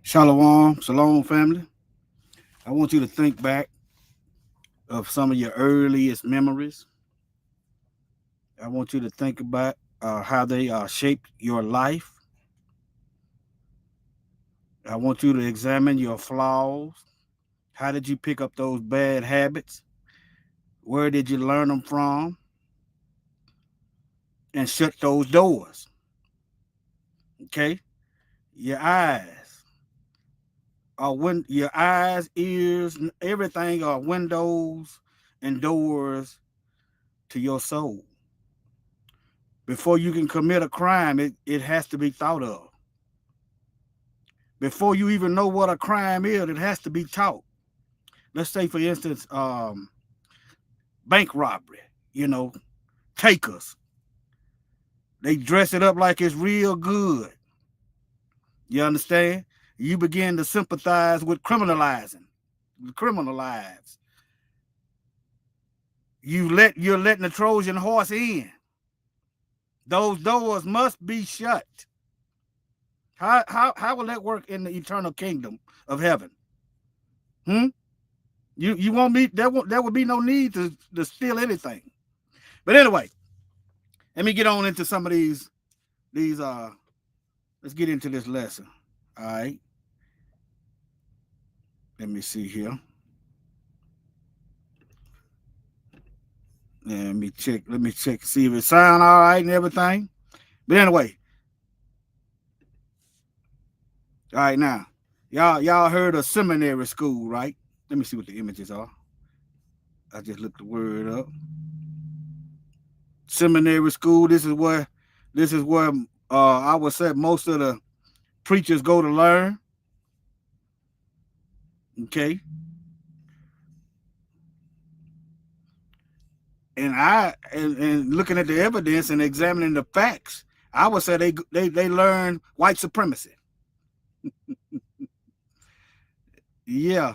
Shalom, shalom, family. I want you to think back of some of your earliest memories. I want you to think about how they shaped your life. I want you to examine your flaws. How did you pick up those bad habits? Where did you learn them from? And shut those doors. Okay? Your eyes your eyes, ears, everything are windows and doors to your soul. Before you can commit a crime, it has to be thought of. Before you even know what a crime is, it has to be taught. Let's say, for instance, bank robbery, you know, takers. They dress it up like it's real good. You understand? You begin to sympathize with criminalizing the criminal lives. You're letting the Trojan horse in. Those doors must be shut. How will that work in the eternal kingdom of heaven? Hmm? You won't be there would be no need to steal anything. But anyway, let me get on into some of these let's get into this lesson. All right. Let me see here. Let me check, see if it sound all right and everything. But anyway, all right now. Y'all heard of seminary school, right? Let me see what the images are. I just looked the word up. Seminary school. This is where I would say most of the preachers go to learn. Okay. And looking at the evidence and examining the facts, I would say they learn white supremacy. Yeah.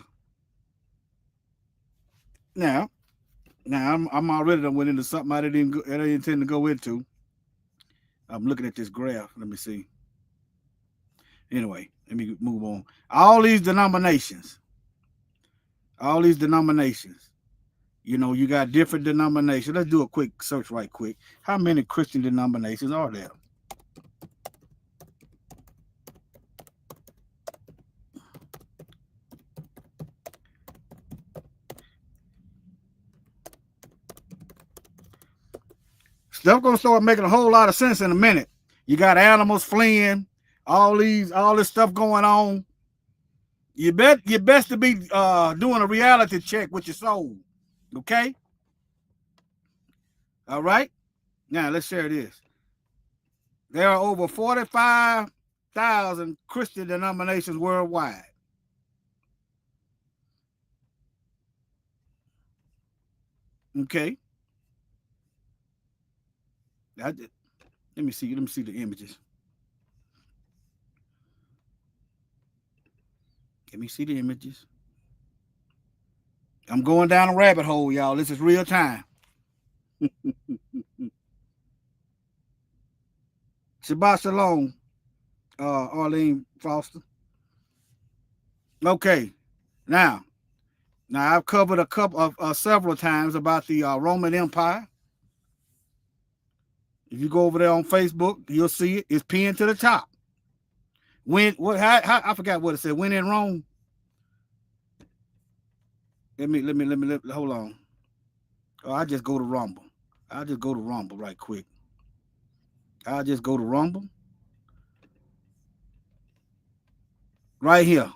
Now, I'm already done went into something I didn't intend to go into. I'm looking at this graph. Let me see. Anyway, let me move on. All these denominations. You know, you got different denominations. Let's do a quick search right quick. How many Christian denominations are there? Stuff gonna start making a whole lot of sense in a minute. You got animals fleeing, all this stuff going on. You best to be doing a reality check with your soul. Okay? All right? Now let's share this. There are over 45,000 Christian denominations worldwide. Okay. Let me see. Let me see the images. Let me see the images. I'm going down a rabbit hole, y'all. This is real time. Shabbat shalom, Arlene Foster. Okay, now I've covered a couple of several times about the Roman Empire. If you go over there on Facebook, you'll see it. It's pinned to the top. How I forgot what it said. When in Rome. Let me hold on. Oh, I just go to Rumble. I'll just go to Rumble right quick. I'll just go to Rumble. Right here.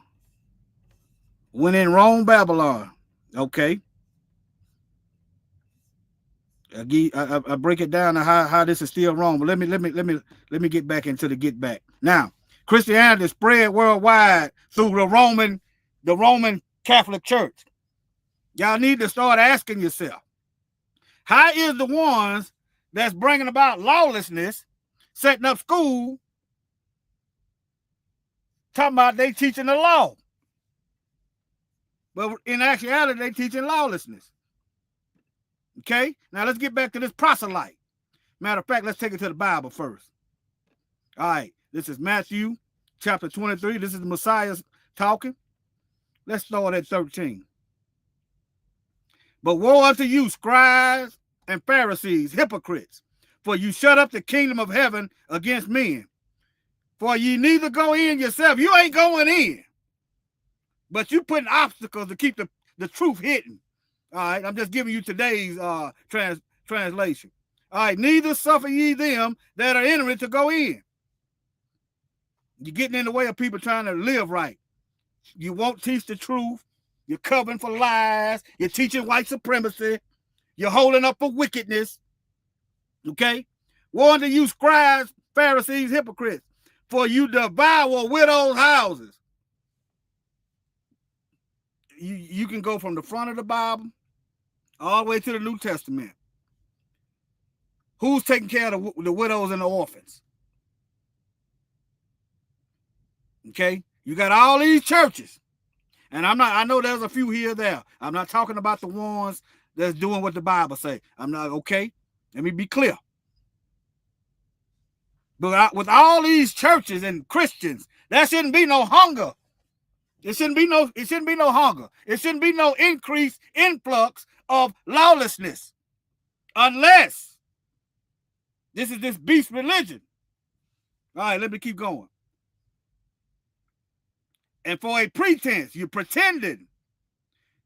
When in Rome, Babylon. Okay. I break it down to how this is still wrong, but let me get back into the get back. Now, Christianity spread worldwide through the Roman Catholic Church. Y'all need to start asking yourself, how is the ones that's bringing about lawlessness, setting up school, talking about they teaching the law, but in actuality they teaching lawlessness? Okay, now let's get back to this proselyte. Matter of fact, let's take it to the Bible first. All right, this is Matthew chapter 23. This is the Messiah talking. Let's start at 13. But woe unto you, scribes and Pharisees, hypocrites, for you shut up the kingdom of heaven against men. For ye neither go in yourself. You ain't going in. But you putting obstacles to keep the truth hidden. All right, I'm just giving you today's translation. All right, neither suffer ye them that are entering to go in. You're getting in the way of people trying to live right. You won't teach the truth. You're covering for lies. You're teaching white supremacy. You're holding up for wickedness. Okay? Woe unto you, scribes, Pharisees, hypocrites, for you devour widows' houses. You can go from the front of the Bible all the way to the New Testament. Who's taking care of the widows and the orphans? Okay? You got all these churches. And I know there's a few here or there. I'm not talking about the ones that's doing what the Bible say. I'm not, okay? Let me be clear. But with all these churches and Christians, there shouldn't be no hunger. It shouldn't be no hunger. It shouldn't be no increased influx of lawlessness. Unless this is this beast religion. All right, let me keep going. And for a pretense, you pretended.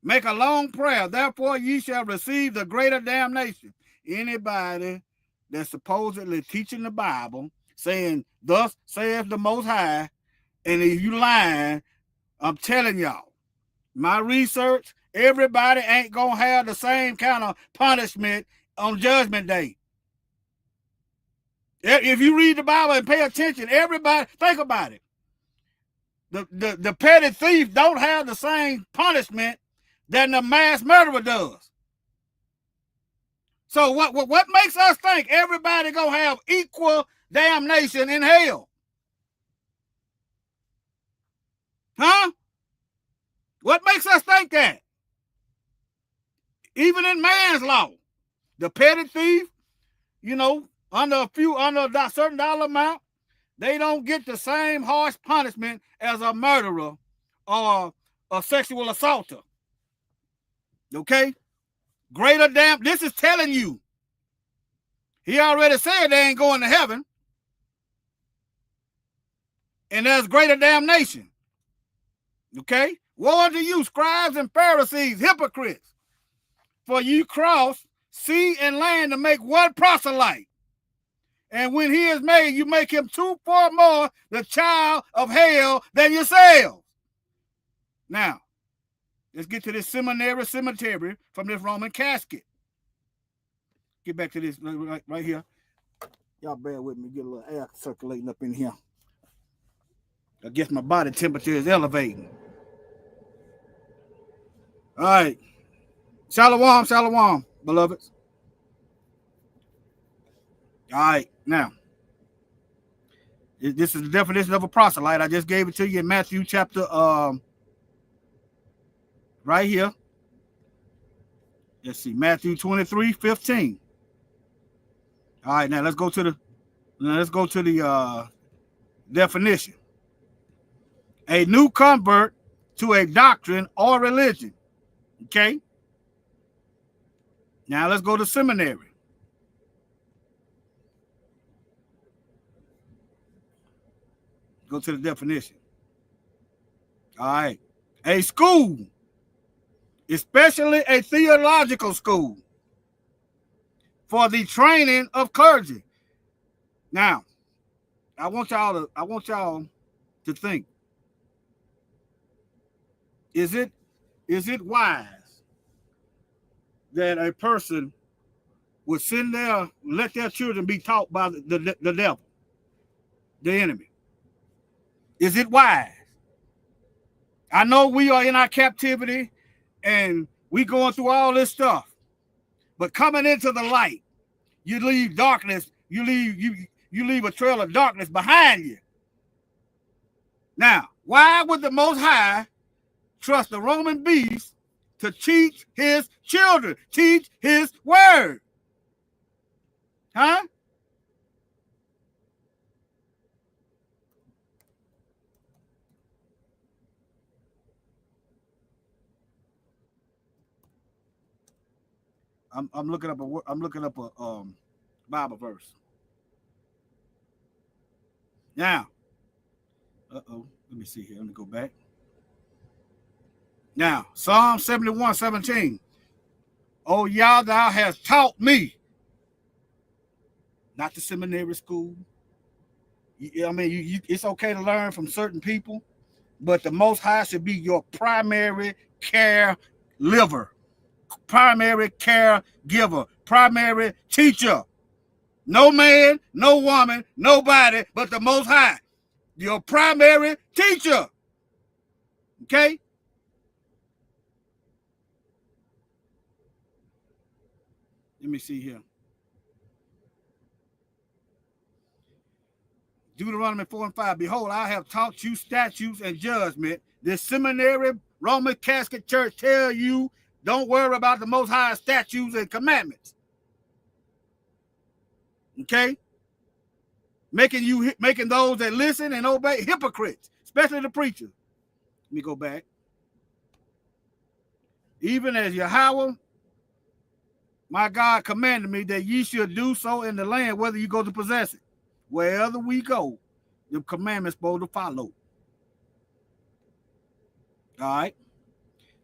Make a long prayer. Therefore, ye shall receive the greater damnation. Anybody that's supposedly teaching the Bible, saying, thus saith the Most High, and if you lying, I'm telling y'all, my research, everybody ain't going to have the same kind of punishment on Judgment Day. If you read the Bible and pay attention, everybody, think about it. The petty thief don't have the same punishment that the mass murderer does. So what makes us think everybody gonna have equal damnation in hell? Huh? What makes us think that? Even in man's law, the petty thief, under a certain dollar amount, they don't get the same harsh punishment as a murderer or a sexual assaulter. Okay? Greater damn. This is telling you. He already said they ain't going to heaven. And there's greater damnation. Okay? Woe unto you, scribes and Pharisees, hypocrites. For you cross sea and land to make one proselyte. And when he is made, you make him 2 far more the child of hell than yourselves. Now, let's get to this cemetery from this Roman casket. Get back to this right here. Y'all bear with me. Get a little air circulating up in here. I guess my body temperature is elevating. All right. Shalom, beloveds. All right. Now, this is the definition of a proselyte. I just gave it to you in Matthew chapter, right here. Let's see, Matthew 23:15. All right, now let's go to the definition. A new convert to a doctrine or religion. Okay. Now let's go to seminary. Go to the definition. All right. A school, especially a theological school, for the training of clergy. Now, I want y'all to think. Is it wise that a person would let their children be taught by the devil, the enemy? Is it wise? I know we are in our captivity and we going through all this stuff, but coming into the light, you leave darkness, you leave a trail of darkness behind you. Now, why would the Most High trust the Roman beast to teach his children, teach his word? Huh? I'm looking up a Bible verse. Now, let me see here. Let me go back. Now, Psalm 71:17. Oh, Yah, thou hast taught me, not the seminary school. I mean, it's okay to learn from certain people, but the Most High should be your primary care liver, primary care giver, primary teacher. No man, no woman, nobody but the Most High, your primary teacher. Okay? Let me see here. Deuteronomy 4:5. Behold, I have taught you statutes and judgment. This seminary Roman Catholic Church tell you don't worry about the Most High statutes and commandments. Okay? Making those that listen and obey hypocrites, especially the preachers. Let me go back. Even as Yahweh, my God, commanded me that ye should do so in the land, whether you go to possess it. Wherever we go, the commandments supposed to follow. All right.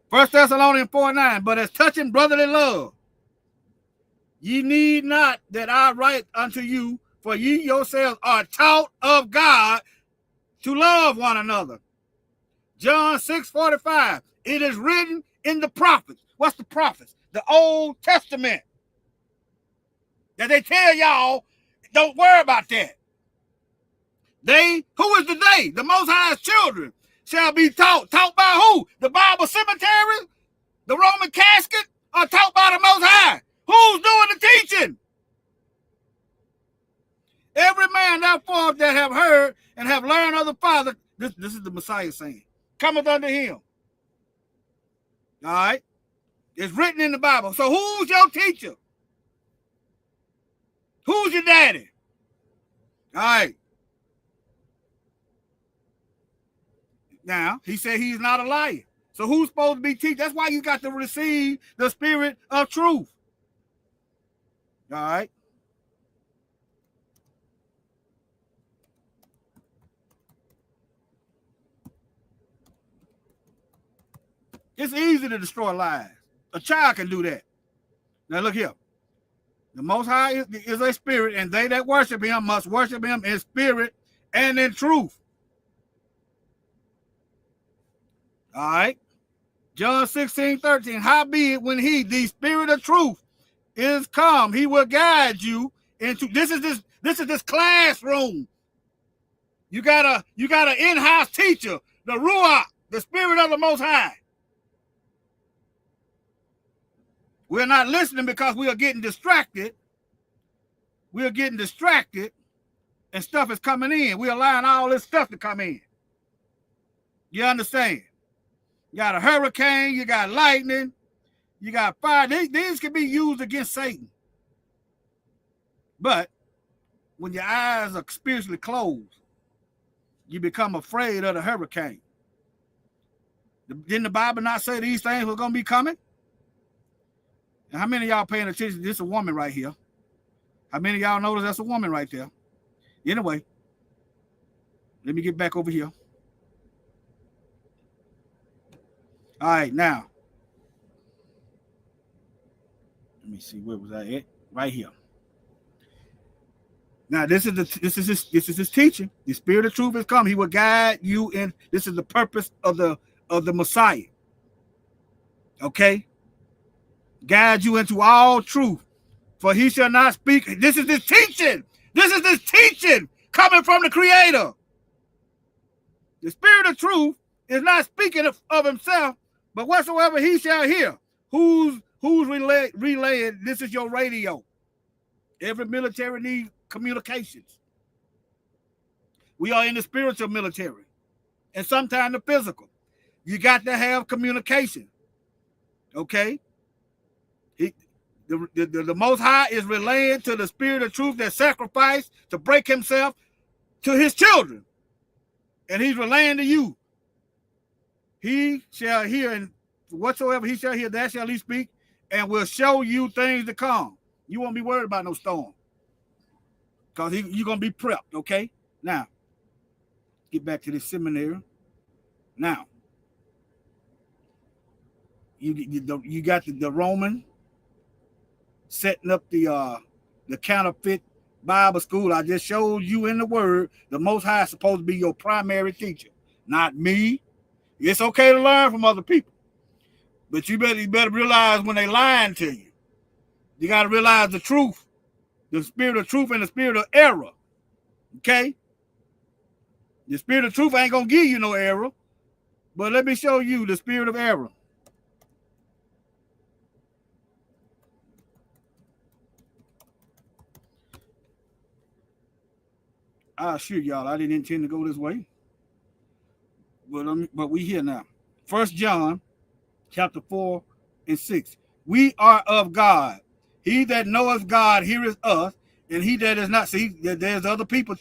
1 Thessalonians 4:9. But as touching brotherly love, ye need not that I write unto you, for ye yourselves are taught of God to love one another. John 6:45. It is written in the prophets. What's the prophets? The Old Testament. That they tell y'all, don't worry about that. They, who is the they? The Most High's children shall be taught. Taught by who? The Bible cemetery? The Roman casket? Or taught by the Most High? Who's doing the teaching? Every man, therefore, that have heard and have learned of the Father, this is the Messiah saying, cometh unto him. All right? It's written in the Bible. So who's your teacher? Who's your daddy? All right. Now, he said he's not a liar. So who's supposed to be teaching? That's why you got to receive the spirit of truth. All right. It's easy to destroy lies. A child can do that. Now look here. The Most High is a spirit, and they that worship him must worship him in spirit and in truth. All right. John 16:13. Howbeit, when he, the spirit of truth, is come, he will guide you into this is this classroom. You got an in-house teacher, the Ruach, the spirit of the Most High. We're not listening because we are getting distracted. We are getting distracted and stuff is coming in. We're allowing all this stuff to come in. You understand? You got a hurricane, you got lightning, you got fire. These can be used against Satan. But when your eyes are spiritually closed, you become afraid of the hurricane. Didn't the Bible not say these things were going to be coming? And how many of y'all paying attention? This is a woman right here. How many of y'all notice that's a woman right there? Anyway, let me get back over here. All right, now. Let me see, where was I at? Right here. Now, this is his teaching. The spirit of truth has come. He will guide you in. This is the purpose of the Messiah. Okay? Guide you into all truth. For he shall not speak. This is his teaching. This is his teaching coming from the Creator. The spirit of truth is not speaking of himself, but whatsoever he shall hear. Who's relaying? This is your radio. Every military needs communications. We are in the spiritual military, and sometimes the physical. You got to have communication. Okay? The Most High is relaying to the spirit of truth that sacrificed to break himself to his children. And he's relaying to you. He shall hear, and whatsoever he shall hear, that shall he speak, and will show you things to come. You won't be worried about no storm. Because you're going to be prepped, okay? Now, get back to this seminary. Now, you got the Roman setting up the counterfeit Bible school. I just showed you in the word, the Most High is supposed to be your primary teacher, not me. It's okay to learn from other people, but you better realize when they lying to you. You got to realize the truth, the spirit of truth and the spirit of error. Okay? The spirit of truth ain't going to give you no error, but let me show you the spirit of error. I assure y'all, I didn't intend to go this way, but we here now. 1 John chapter 4 and 6. We are of God. He that knoweth God heareth us, and he that is not. See, there's other people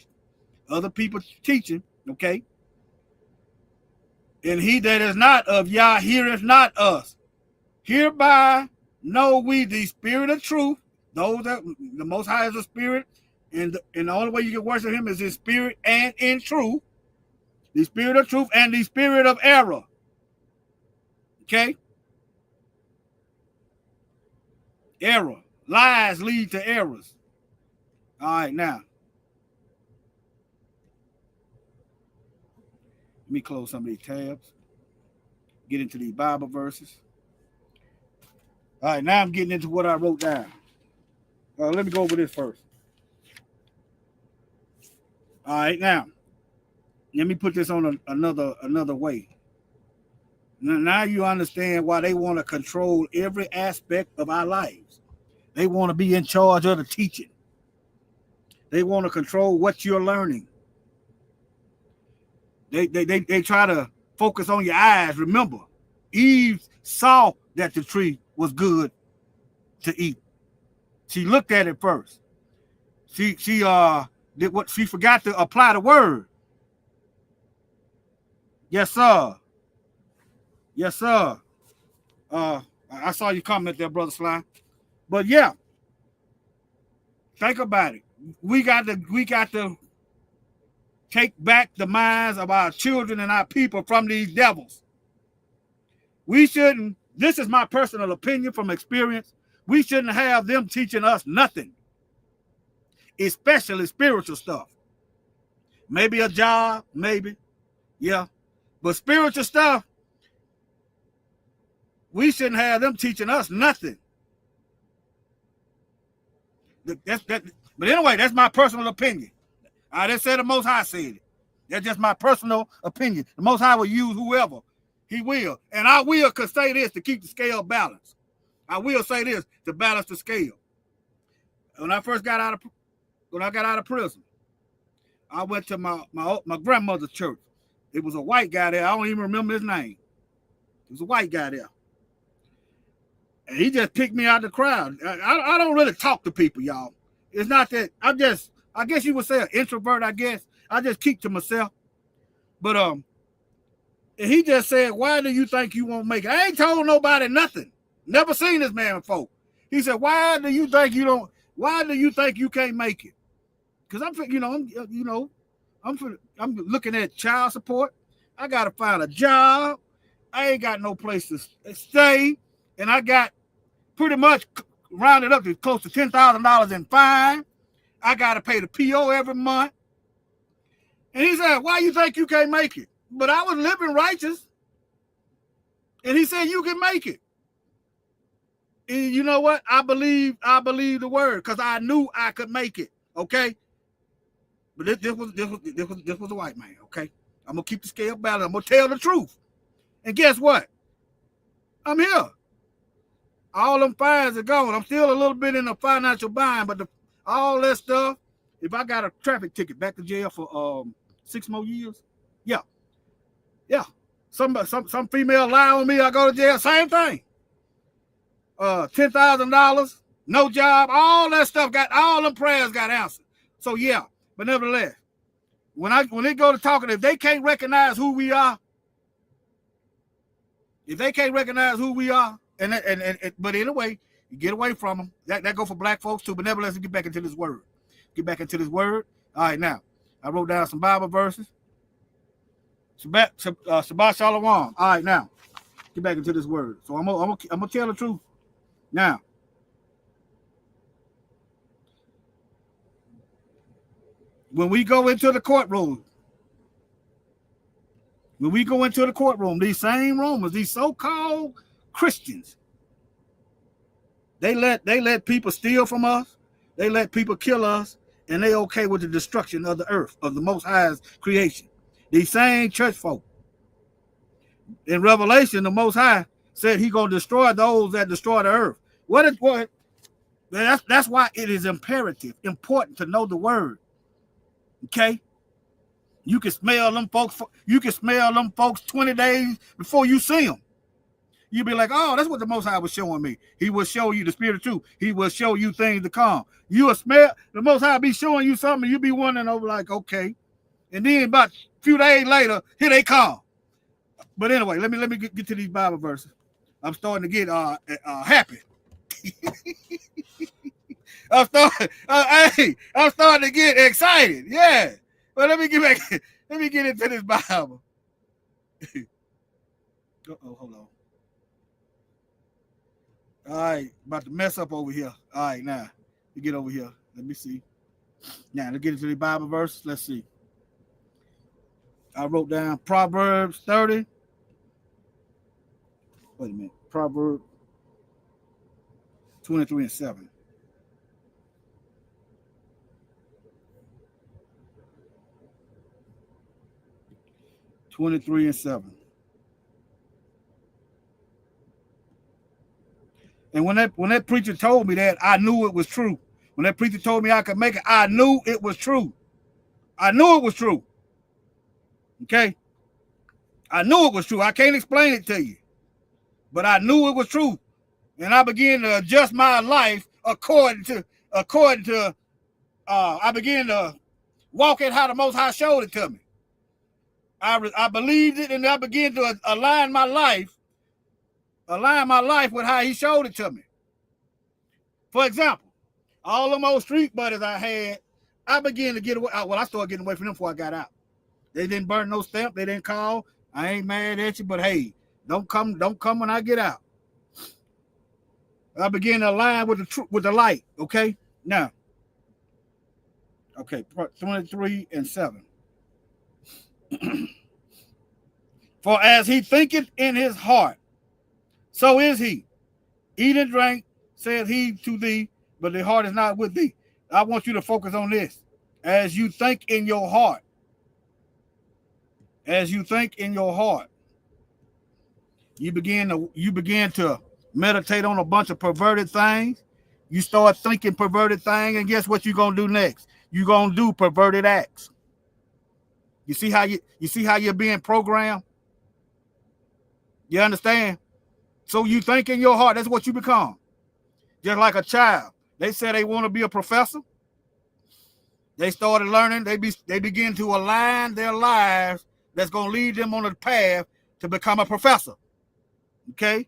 teaching, okay? And he that is not of Yah heareth not us. Hereby know we the spirit of truth. Those that the Most High is a spirit, and the only way you can worship him is in spirit and in truth. The spirit of truth and the spirit of error. Okay? Error. Lies lead to errors. All right, now. Let me close some of these tabs. Get into these Bible verses. All right, now I'm getting into what I wrote down. Let me go over this first. All right, now. Let me put this on another way. Now you understand why they want to control every aspect of our lives. They want to be in charge of the teaching. They want to control what you're learning. They try to focus on your eyes. Remember, Eve saw that the tree was good to eat. She looked at it first. She did what she forgot to apply the word. Yes, sir. Yes, sir. I saw you comment there, Brother Sly. But yeah, think about it. We got to take back the minds of our children and our people from these devils. We shouldn't, this is my personal opinion from experience, we shouldn't have them teaching us nothing, especially spiritual stuff. Maybe a job, maybe, yeah. But spiritual stuff, we shouldn't have them teaching us nothing. But anyway, that's my personal opinion. I didn't say the Most High said it. That's just my personal opinion. The Most High will use whoever he will. And I will could say this to keep the scale balanced. I will say this to balance the scale. When I got out of prison, I went to my grandmother's church. It was a white guy there. I don't even remember his name. It was a white guy there. And he just picked me out of the crowd. I don't really talk to people, y'all. It's not that I guess you would say an introvert, I guess. I just keep to myself. But and he just said, why do you think you won't make it? I ain't told nobody nothing. Never seen this man before. He said, why do you think you can't make it? Because I'm looking at child support. I gotta find a job. I ain't got no place to stay. And I got pretty much rounded up to close to $10,000 in fine. I got to pay the PO every month. And he said, why you think you can't make it? But I was living righteous. And he said, you can make it. And you know what? I believe the word because I knew I could make it. Okay. But this was a white man. Okay. I'm going to keep the scale balanced. I'm going to tell the truth. And guess what? I'm here. All them fines are gone. I'm still a little bit in a financial bind, but all that stuff, if I got a traffic ticket, back to jail for 6 more years, yeah. Some female lie on me, I go to jail, same thing. $10,000, no job, all that stuff all them prayers got answered. So yeah, but nevertheless, when they go to talking, if they can't recognize who we are, but anyway, you get away from them. That go for black folks too. But nevertheless, get back into this word. Get back into this word. All right, now I wrote down some Bible verses. Shabbat Shalom. All right, now get back into this word. So I'm gonna tell the truth. Now, when we go into the courtroom, these same Romans, these so-called Christians, they let people steal from us, they let people kill us, and they okay with the destruction of the earth, of the Most High's creation. These same church folk. In Revelation, the Most High said He gonna destroy those that destroy the earth. That's why it is important to know the word. Okay, you can smell them folks. You can smell them folks 20 days before you see them. You'll be like, oh, that's what the Most High was showing me. He will show you the spirit of truth. He will show you things to come. You will smell the Most High be showing you something. You'll be wondering over like, okay, and then about a few days later, here they come. But anyway, let me get to these Bible verses. I'm starting to get happy. I'm starting to get excited. Yeah. But let me get back. Let me get into this Bible. Hold on. All right, about to mess up over here. All right, now you get over here. Let me see. Now let's get into the Bible verse. Let's see. I wrote down Proverbs 30. Wait a minute. Proverbs 23 and 7. And when that preacher told me that, I knew it was true. When that preacher told me I could make it, I knew it was true. I knew it was true. Okay? I knew it was true. I can't explain it to you. But I knew it was true. And I began to adjust my life according to I began to walk it how the Most High showed it to me. I believed it, and I began to align my life with how He showed it to me. For example, all them old street buddies I had, I began to get away. Well, I started getting away from them before I got out. They didn't burn no stamp. They didn't call. I ain't mad at you, but hey, don't come when I get out. I began to align with the light. Okay, now. Okay, 23 and 7. For as he thinketh in his heart, so is he. Eat and drink, saith he to thee, but the heart is not with thee. I want you to focus on this. As you think in your heart. As you think in your heart. You begin to meditate on a bunch of perverted things. You start thinking perverted things, and guess what you're gonna do next? You're gonna do perverted acts. You see how you're being programmed? You understand? So you think in your heart, that's what you become. Just like a child. They say they want to be a professor. They started learning. They begin to align their lives that's going to lead them on the path to become a professor. Okay?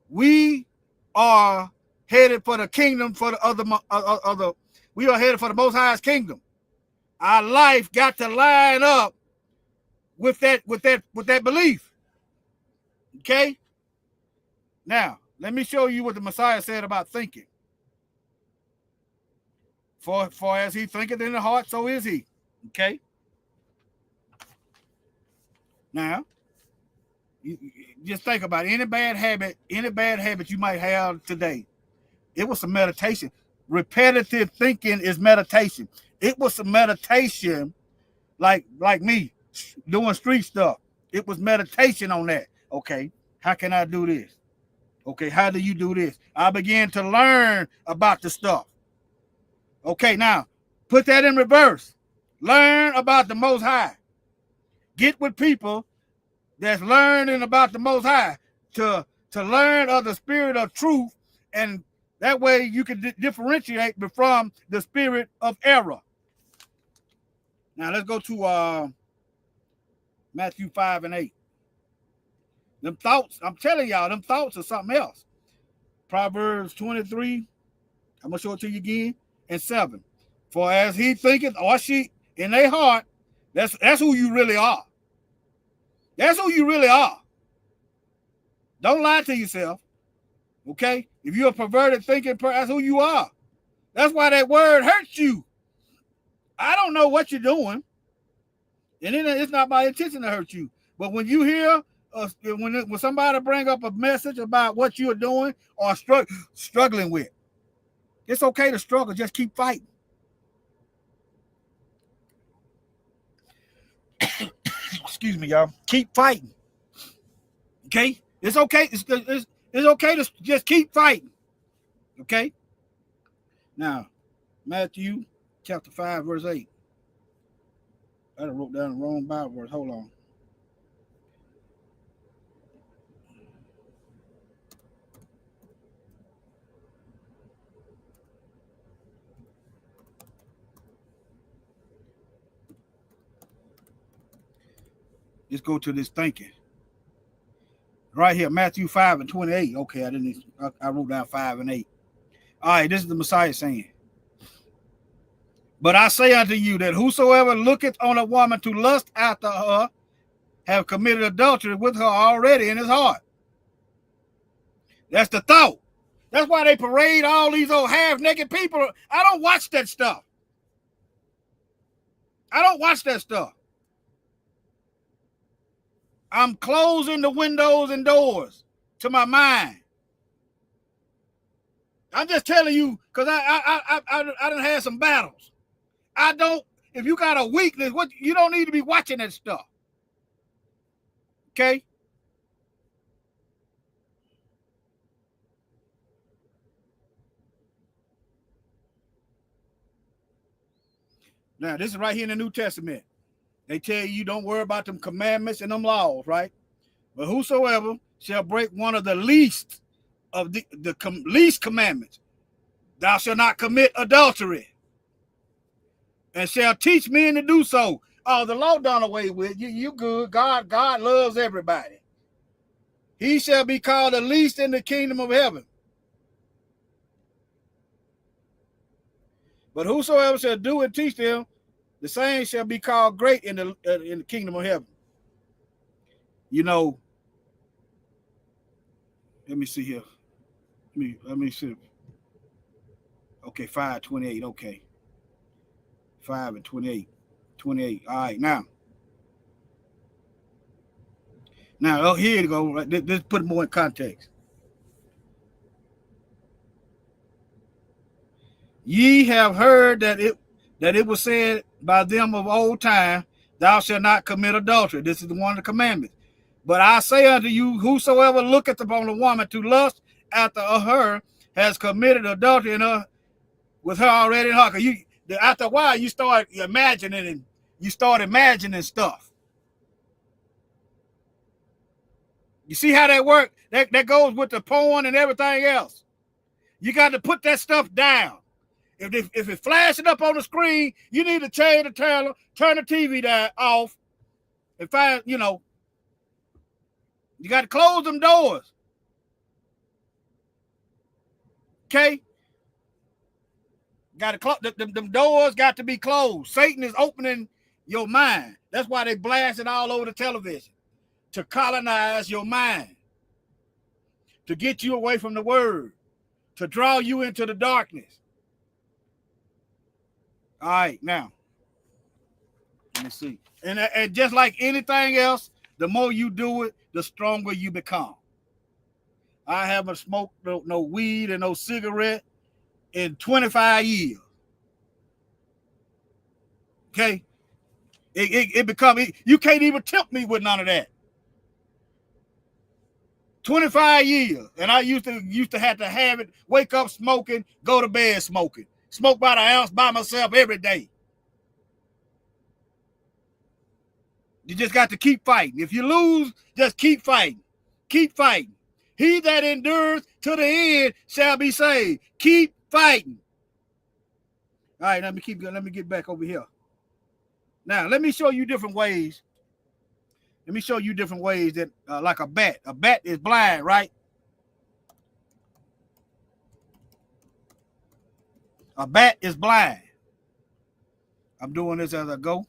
We are headed for the kingdom for the we are headed for the Most High's kingdom. Our life got to line up with that belief. Okay? Now, let me show you what the Messiah said about thinking. For as he thinketh in the heart, so is he. Okay? Now, you just think about it. Any bad habit you might have today. It was some meditation. Repetitive thinking is meditation. It was some meditation like me doing street stuff. It was meditation on that. Okay, how can I do this? Okay, how do you do this? I began to learn about the stuff. Okay, now, put that in reverse. Learn about the Most High. Get with people that's learning about the Most High to learn of the spirit of truth, and that way you can differentiate from the spirit of error. Now, let's go to Matthew 5 and 8. Them thoughts, I'm telling y'all, them thoughts are something else. Proverbs 23. I'm going to show it to you again. And 7. For as he thinketh or she in their heart, that's who you really are. That's who you really are. Don't lie to yourself. Okay? If you're a perverted thinking person, that's who you are. That's why that word hurts you. I don't know what you're doing. And it's not my intention to hurt you. But when you hear, when somebody bring up a message about what you're doing or struggling with, it's okay to struggle. Just keep fighting. Excuse me, y'all. Keep fighting. Okay? It's okay. It's okay to just keep fighting. Okay? Now, Matthew chapter 5, verse 8. I wrote down the wrong Bible verse. Hold on. Let's go to this thinking. Right here, Matthew 5 and 28. Okay, I wrote down 5 and 8. All right, this is the Messiah saying. But I say unto you that whosoever looketh on a woman to lust after her have committed adultery with her already in his heart. That's the thought. That's why they parade all these old half-naked people. I don't watch that stuff. I don't watch that stuff. I'm closing the windows and doors to my mind. I'm just telling you because I done had some battles. I don't. If you got a weakness, you don't need to be watching that stuff. Okay. Now this is right here in the New Testament. They tell you don't worry about them commandments and them laws, right? But whosoever shall break one of the least of the least commandments, thou shalt not commit adultery, and shall teach men to do so. Oh, the law done away with. You good. God loves everybody. He shall be called the least in the kingdom of heaven. But whosoever shall do and teach them, the same shall be called great in the kingdom of heaven. You know, let me see here. Let me see. Okay, 5:28. Okay. 5 and 28. 28. All right, now, oh, here you go. Let's put it more in context. Ye have heard that it was said by them of old time, thou shalt not commit adultery. This is one of the commandments. But I say unto you, whosoever looketh upon a woman to lust after her has committed adultery in her with her already in her. After a while, you start imagining stuff. You see how that works? That goes with the porn and everything else. You got to put that stuff down. If it's flashing up on the screen, you need to change the channel, turn the TV off, and find, you got to close them doors. Okay? Got to them doors got to be closed. Satan is opening your mind. That's why they blast it all over the television, to colonize your mind, to get you away from the word, to draw you into the darkness. All right, now, let me see. And just like anything else, the more you do it, the stronger you become. I haven't smoked no weed and no cigarette in 25 years. Okay? You can't even tempt me with none of that. 25 years. And I used to have it, wake up smoking, go to bed smoking. Smoke by the ounce by myself every day. You just got to keep fighting. If you lose, just keep fighting. Keep fighting. He that endures to the end shall be saved. Keep fighting. All right, let me get back over here. Now, let me show you different ways. Let me show you different ways that, like a bat. A bat is blind, right? A bat is blind. I'm doing this as I go.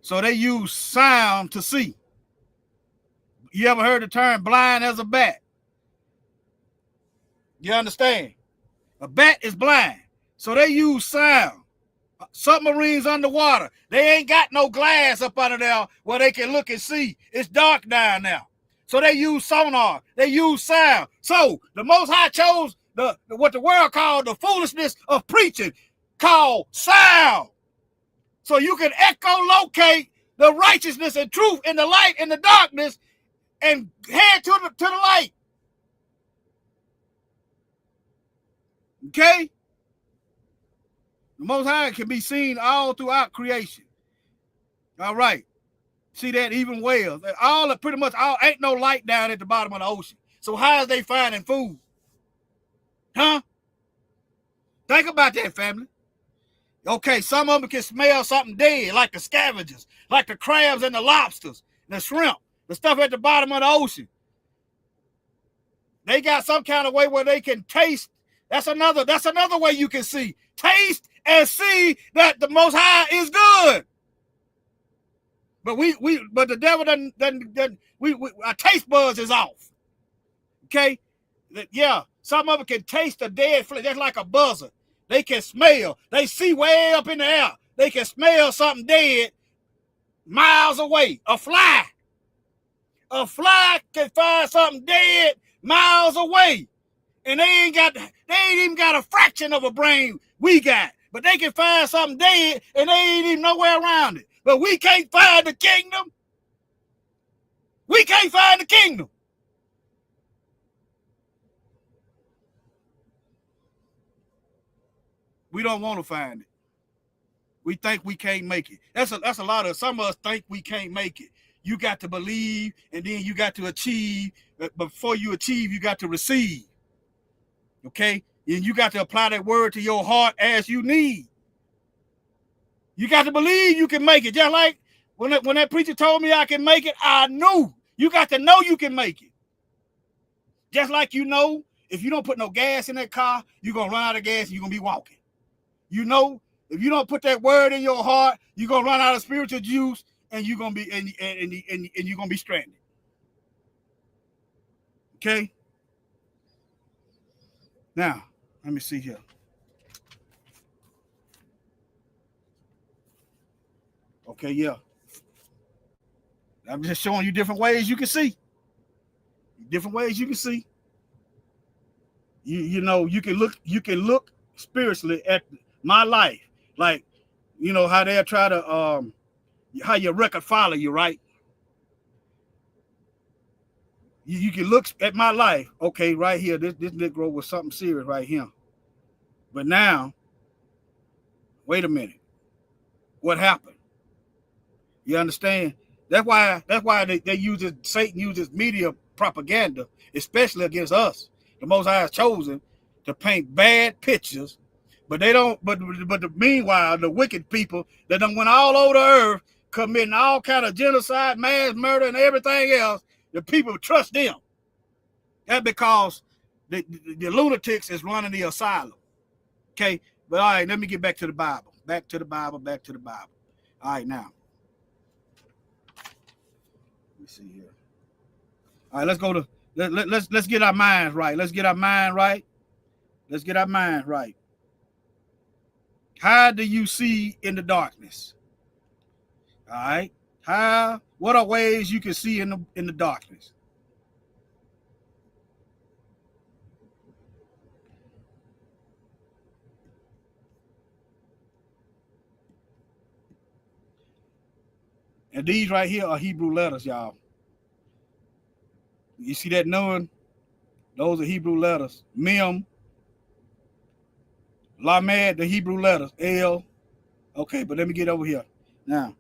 So they use sound to see. You ever heard the term blind as a bat? You understand? A bat is blind. So they use sound. Submarines underwater. They ain't got no glass up under there where they can look and see. It's dark down there. So they use sonar. They use sound. So the Most High chose what the world called the foolishness of preaching, called sound. So you can echolocate the righteousness and truth in the light and the darkness and head to the light. Okay? The Most High can be seen all throughout creation. All right. See that? Even whales. Pretty much ain't no light down at the bottom of the ocean. So how is they finding food? Huh? Think about that, family. Okay, some of them can smell something dead, like the scavengers, like the crabs and the lobsters, the shrimp, the stuff at the bottom of the ocean. They got some kind of way where they can taste. That's another way you can see. Taste and see that the Most High is good. But the devil our taste buds is off. Okay? Yeah, some of them can taste the dead flesh. That's like a buzzard. They can smell. They see way up in the air. They can smell something dead miles away. A fly can find something dead miles away. And they ain't even got a fraction of a brain we got. But they can find something dead and they ain't even nowhere around it. But we can't find the kingdom. We can't find the kingdom. We don't want to find it. We think we can't make it. That's a lot of, some of us think we can't make it. You got to believe, and then you got to achieve. But before you achieve, you got to receive. Okay? And you got to apply that word to your heart as you need. You got to believe you can make it. Just like when that preacher told me I can make it, I knew. You got to know you can make it. Just like you know, if you don't put no gas in that car, you're going to run out of gas and you're going to be walking. You know, if you don't put that word in your heart, you're going to run out of spiritual juice and you're going to be and you're going to be stranded. Okay? Now, let me see here. Okay, yeah. I'm just showing you different ways you can see. Different ways you can see. You know, you can look spiritually at my life. Like, you know, how they'll try to how your record follow you, right? You can look at my life. Okay, right here, this Negro was something serious right here. But now, wait a minute. What happened? You understand? That's why Satan uses media propaganda, especially against us. The Most High has chosen to paint bad pictures, but they don't. But meanwhile, the wicked people that done went all over the earth committing all kind of genocide, mass murder, and everything else, the people trust them. That's because the lunatics is running the asylum. Okay, but all right, let me get back to the Bible. Back to the Bible. All right, now. Let me see here. All right, let's go to let's get our minds right. Let's get our mind right. How do you see in the darkness? All right. What are ways you can see in the darkness? And these right here are Hebrew letters, y'all. You see that Nun? Those are Hebrew letters. Mem, Lamed, the Hebrew letters. L. Okay, but let me get over here. Now,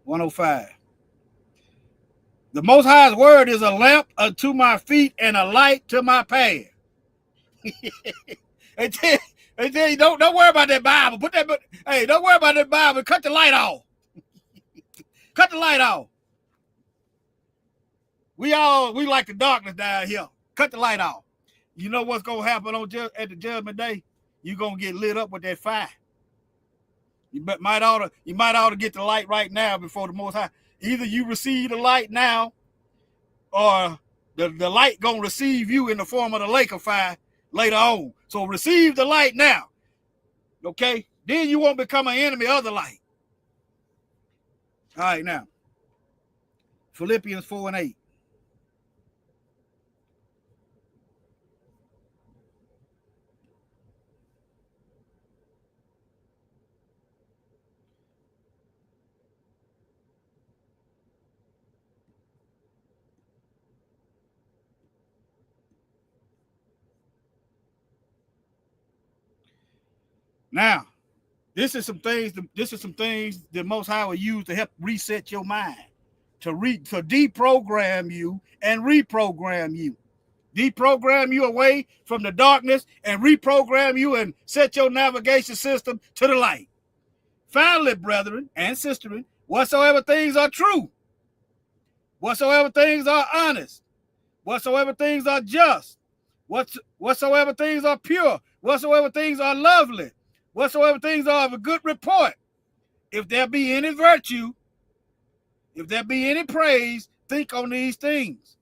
105. The Most High's word is a lamp unto my feet and a light to my path. They tell you, don't worry about that Bible. Don't worry about that Bible. Cut the light off. Cut the light off. We like the darkness down here. Cut the light off. You know what's gonna happen at the judgment day? You're gonna get lit up with that fire. You might ought to get the light right now before the Most High. Either you receive the light now, or the light gonna receive you in the form of the lake of fire later on. So receive the light now. Okay? Then you won't become an enemy of the light. All right, now. Philippians 4:8. Now, this is some things the Most High will use to help reset your mind, to deprogram you and reprogram you. Deprogram you away from the darkness and reprogram you and set your navigation system to the light. Finally, brethren and sisters, whatsoever things are true, whatsoever things are honest, whatsoever things are just, whatsoever things are pure, whatsoever things are lovely, whatsoever things are of a good report, if there be any virtue, if there be any praise, think on these things.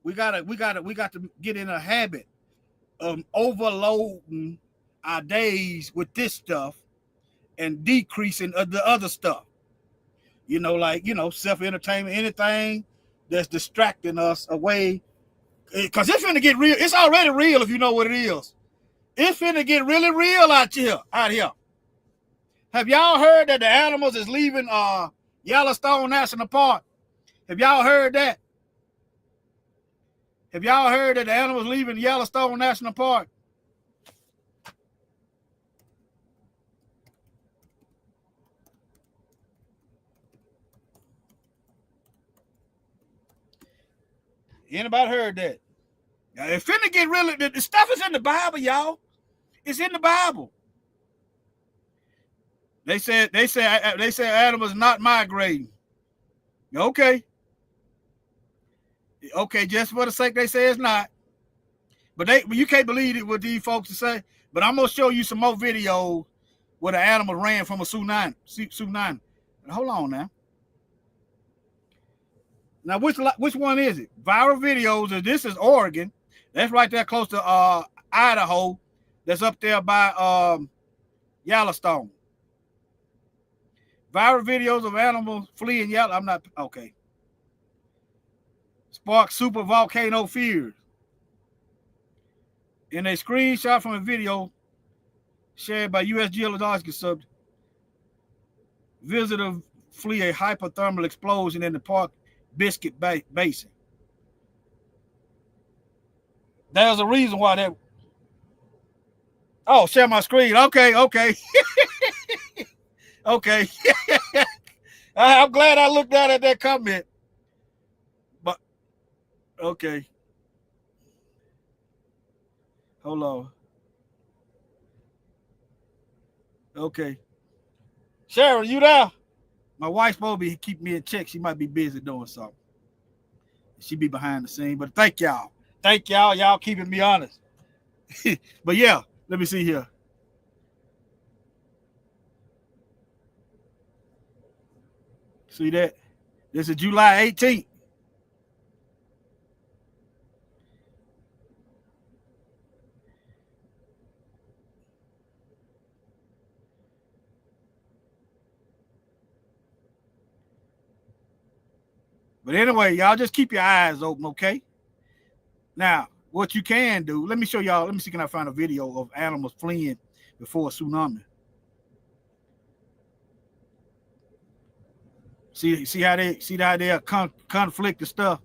We got to get in a habit of overloading our days with this stuff and decreasing the other stuff. Like self-entertainment, anything that's distracting us away. Because it's finna get real. It's already real if you know what it is. It's finna get really real out here. Have y'all heard that the animals is leaving Yellowstone National Park? Have y'all heard that? Have y'all heard that the animals leaving Yellowstone National Park? Anybody heard that? It's finna get really. The stuff is in the Bible, y'all. It's in the Bible. They said animals not migrating. Okay, just for the sake they say it's not. But you can't believe it what these folks say. But I'm gonna show you some more videos where the animal ran from a tsunami. Hold on now. Now which one is it? Viral videos. This is Oregon. That's right there close to Idaho. That's up there by Yellowstone. Viral videos of animals fleeing Yellow. I'm not okay. Spark super volcano fears. In a screenshot from a video shared by U.S. Geological Survey, visitors flee a hypothermal explosion in the Park Biscuit Basin. There's a reason why that. Oh, share my screen. Okay. Okay. I'm glad I looked down at that comment. But okay. Hold on. Okay. Sharon, you there? My wife's supposed to be keeping me in check. She might be busy doing something. She be behind the scene. But thank y'all. Y'all keeping me honest. But yeah, let me see here. See that? This is July 18th. But anyway, y'all just keep your eyes open, okay? Now, what you can do, let me show y'all. Let me see, can I find a video of animals fleeing before a tsunami? See how they conflict and stuff.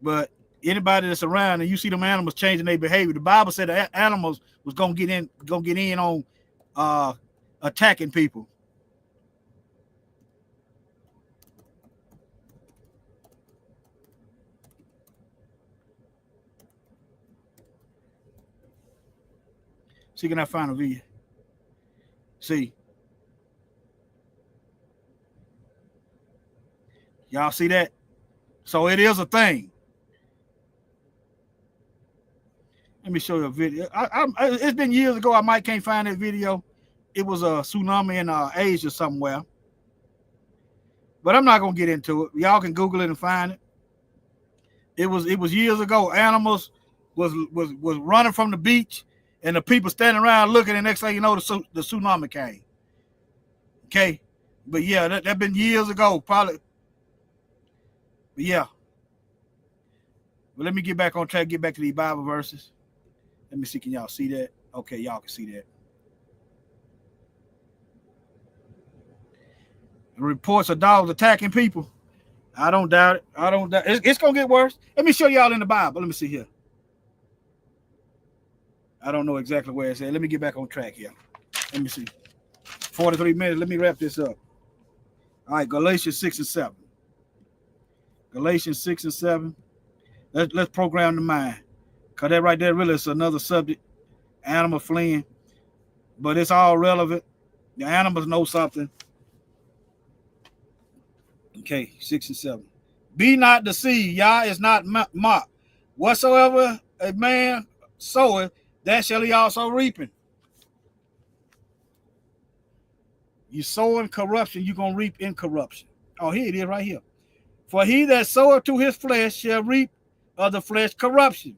But anybody that's around and you see them animals changing their behavior, the Bible said the animals was gonna get in on attacking people. See, can I find a video? See. Y'all see that? So it is a thing. Let me show you a video. It's been years ago. I might can't find that video. It was a tsunami in Asia somewhere. But I'm not gonna get into it. Y'all can Google it and find it. It was years ago. Animals was running from the beach, and the people standing around looking. And next thing you know, the tsunami came. Okay, but yeah, that been years ago, probably. But yeah. But let me get back on track. Get back to these Bible verses. Let me see. Can y'all see that? Okay, y'all can see that. Reports of dogs attacking people. I don't doubt it. I don't doubt it. It's gonna get worse. Let me show y'all in the Bible. Let me see here. I don't know exactly where it's at. Let me get back on track here. Let me see. 43 minutes. Let me wrap this up. All right, Galatians 6 and 7. Galatians 6 and 7. Let's program the mind. Because that right there really is another subject. Animal fleeing. But it's all relevant. The animals know something. Okay, 6 and 7. Be not deceived, Yah is not mocked. Whatsoever a man soweth, that shall he also reaping. You sowing corruption, you're going to reap incorruption. Oh, here it is right here. For he that soweth to his flesh shall reap of the flesh corruption.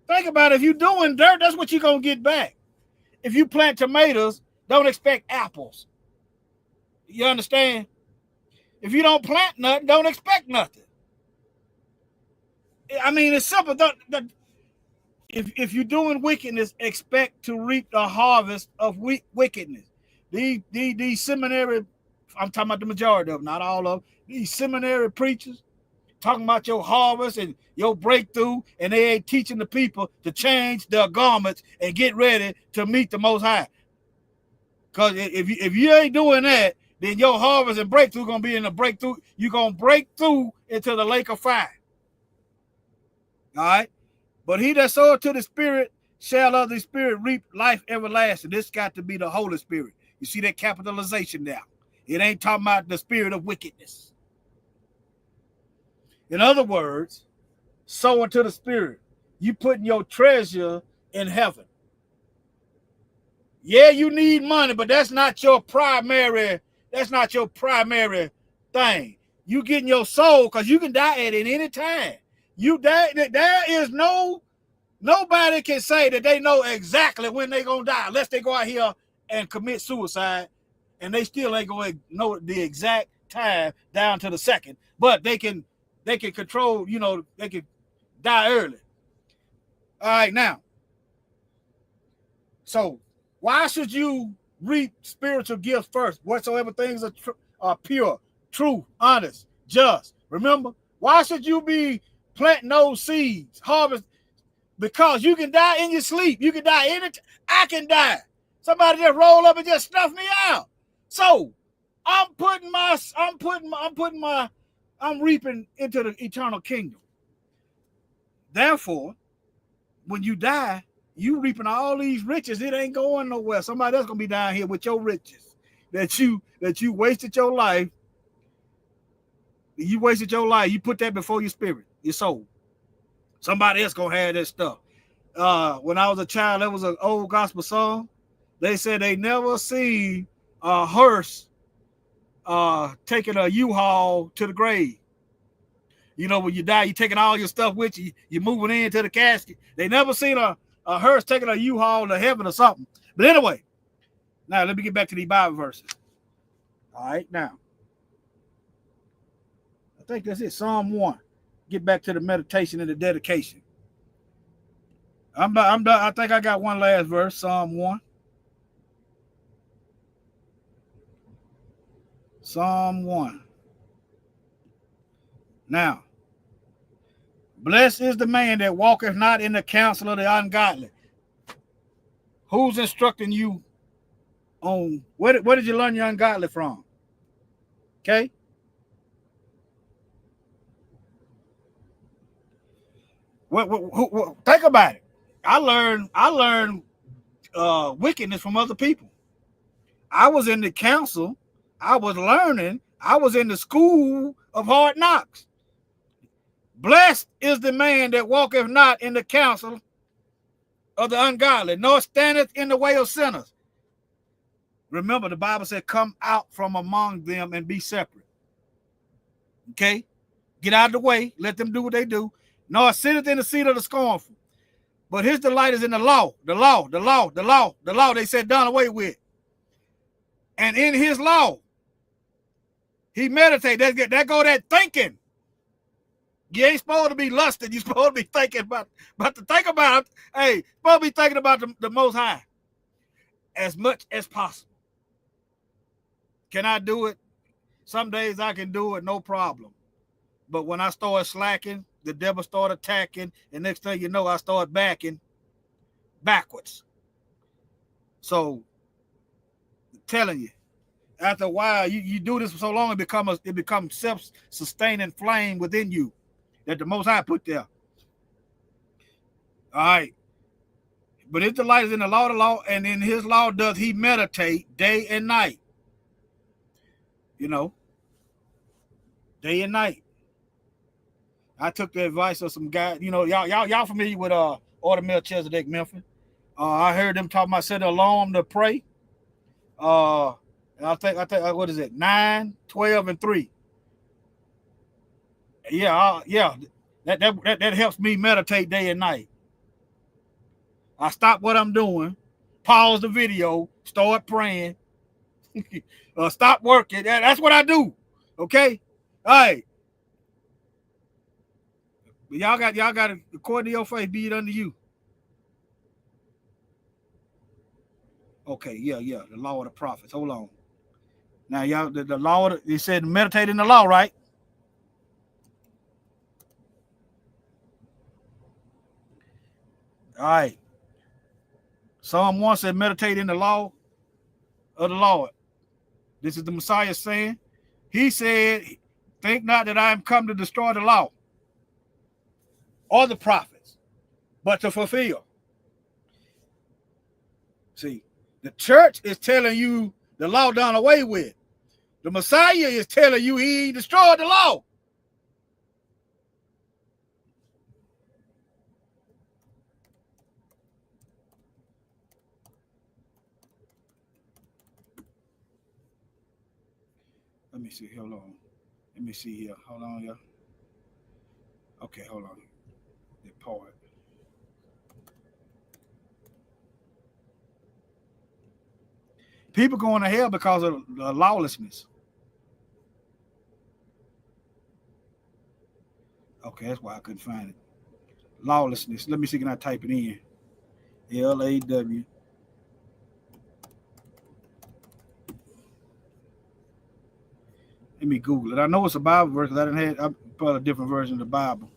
Think about it. If you're doing dirt, that's what you're going to get back. If you plant tomatoes, don't expect apples. You understand? If you don't plant nothing, don't expect nothing. I mean, it's simple. If you're doing wickedness, expect to reap the harvest of wickedness. These seminary, I'm talking about the majority of them, not all of them. These seminary preachers talking about your harvest and your breakthrough, and they ain't teaching the people to change their garments and get ready to meet the Most High. Because if you ain't doing that, then your harvest and breakthrough going to be in the breakthrough. You're going to break through into the lake of fire. All right? But he that soweth to the Spirit shall of the Spirit reap life everlasting. This got to be the Holy Spirit. You see that capitalization now. It ain't talking about the spirit of wickedness. In other words, sowing to the Spirit. You putting your treasure in heaven. Yeah, you need money, but that's not your primary thing. You getting your soul because you can die at it any time. You die. There is nobody can say that they know exactly when they're gonna die unless they go out here and commit suicide, and they still ain't gonna know the exact time down to the second. But they can control, they can die early. All right, now. So why should you reap spiritual gifts first? Whatsoever things are pure, true, honest, just. Remember, why should you be planting those seeds, harvest? Because you can die in your sleep. You can die anytime. I can die. Somebody just roll up and just snuff me out. So I'm reaping into the eternal kingdom. Therefore, when you die, you reaping all these riches. It ain't going nowhere. Somebody else gonna be down here with your riches that you wasted your life. You wasted your life. You put that before your spirit, your soul. Somebody else gonna have that stuff. When I was a child, that was an old gospel song. They said they never seen a hearse taking a U-Haul to the grave. When you die, you taking all your stuff with you. You're moving into the casket. They never seen a hearse taking a U-Haul to heaven or something. But anyway, now let me get back to these Bible verses. All right, now. I think that's it. Psalm 1. Get back to the meditation and the dedication. I'm done. I think I got one last verse. Psalm 1. Psalm 1. Now, blessed is the man that walketh not in the counsel of the ungodly. Who's instructing you on where did you learn your ungodly from? Okay. Think about it. I learned wickedness from other people. I was in the council. I was learning. I was in the school of hard knocks. Blessed is the man that walketh not in the counsel of the ungodly, nor standeth in the way of sinners. Remember, the Bible said, come out from among them and be separate. Okay? Get out of the way. Let them do what they do. Nor sitteth in the seat of the scornful. But his delight is in the law. The law, the law, the law, the law, they said, done away with. And in his law, he meditates. That go that thinking. You ain't supposed to be lusting. You're supposed to be thinking about to think about it. Hey, supposed to be thinking about the Most High as much as possible. Can I do it? Some days I can do it, no problem. But when I start slacking, the devil start attacking, and next thing you know, I start backing backwards. So, I'm telling you, after a while, you do this for so long, it becomes self-sustaining flame within you that the Most High put there. All right. But his delight is in the law, and in his law does he meditate day and night. You know, day and night. I took the advice of some guy. You know, y'all familiar with Order Melchizedek Memphis? I heard them talking about set an alarm to pray. I think what is it? 9, 12, and 3. Yeah. That helps me meditate day and night. I stop what I'm doing, pause the video, start praying, stop working. That's what I do. Okay, all right. But y'all got to, according to your faith, be it unto you. Okay, yeah, the law of the prophets. Hold on. Now, y'all, the law, they said meditate in the law, right? All right. Psalm 1 said, meditate in the law of the Lord. This is the Messiah saying. He said, think not that I am come to destroy the law or the prophets, but to fulfill. See, the church is telling you the law done away with. The Messiah is telling you he destroyed the law. Let me see. Hold on. Let me see here. Hold on, y'all. Okay, hold on. The part. People going to hell because of lawlessness. Okay, that's why I couldn't find it. Lawlessness. Let me see. Can I type it in? LAW. Let me Google it. I know it's a Bible verse because I put a different version of the Bible.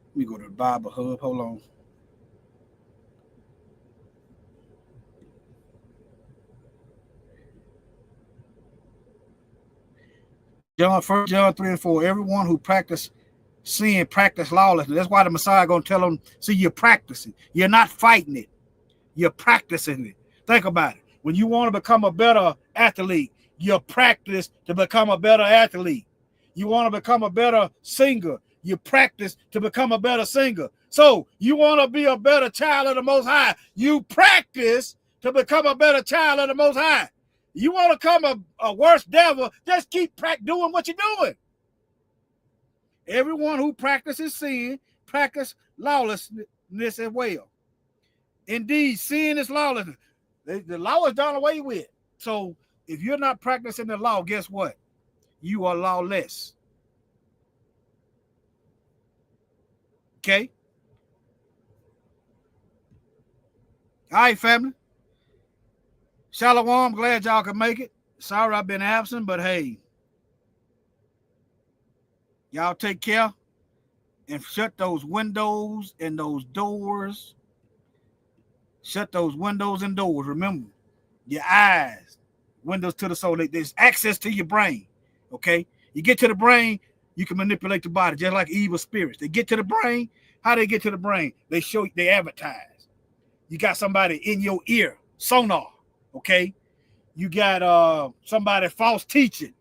Let me go to the Bible Hub. Hold on. First John 3 and 4. Everyone who practice sin, practice lawlessness. That's why the Messiah going to tell them, see, you're practicing. You're not fighting it. You're practicing it. Think about it. When you want to become a better athlete, you practice to become a better athlete. You want to become a better singer, you practice to become a better singer. So you want to be a better child of the Most High, you practice to become a better child of the Most High. You want to become a worse devil, just keep doing what you're doing. Everyone who practices sin, practice lawlessness as well. Indeed, sin is lawlessness. The law is done away with. So if you're not practicing the law, guess what? You are lawless. Okay? All right, family. Shalom, I'm glad y'all could make it. Sorry I've been absent, but hey, y'all take care and shut those windows and those doors. Shut those windows and doors. Remember, your eyes, windows to the soul. There's access to your brain. Okay? You get to the brain, you can manipulate the body, just like evil spirits. They get to the brain. How they get to the brain? They advertise. You got somebody in your ear, sonar, okay? You got somebody false teaching,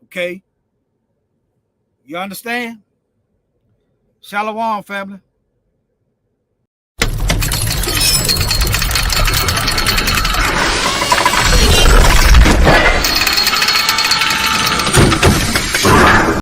okay? You understand? Shalom, family.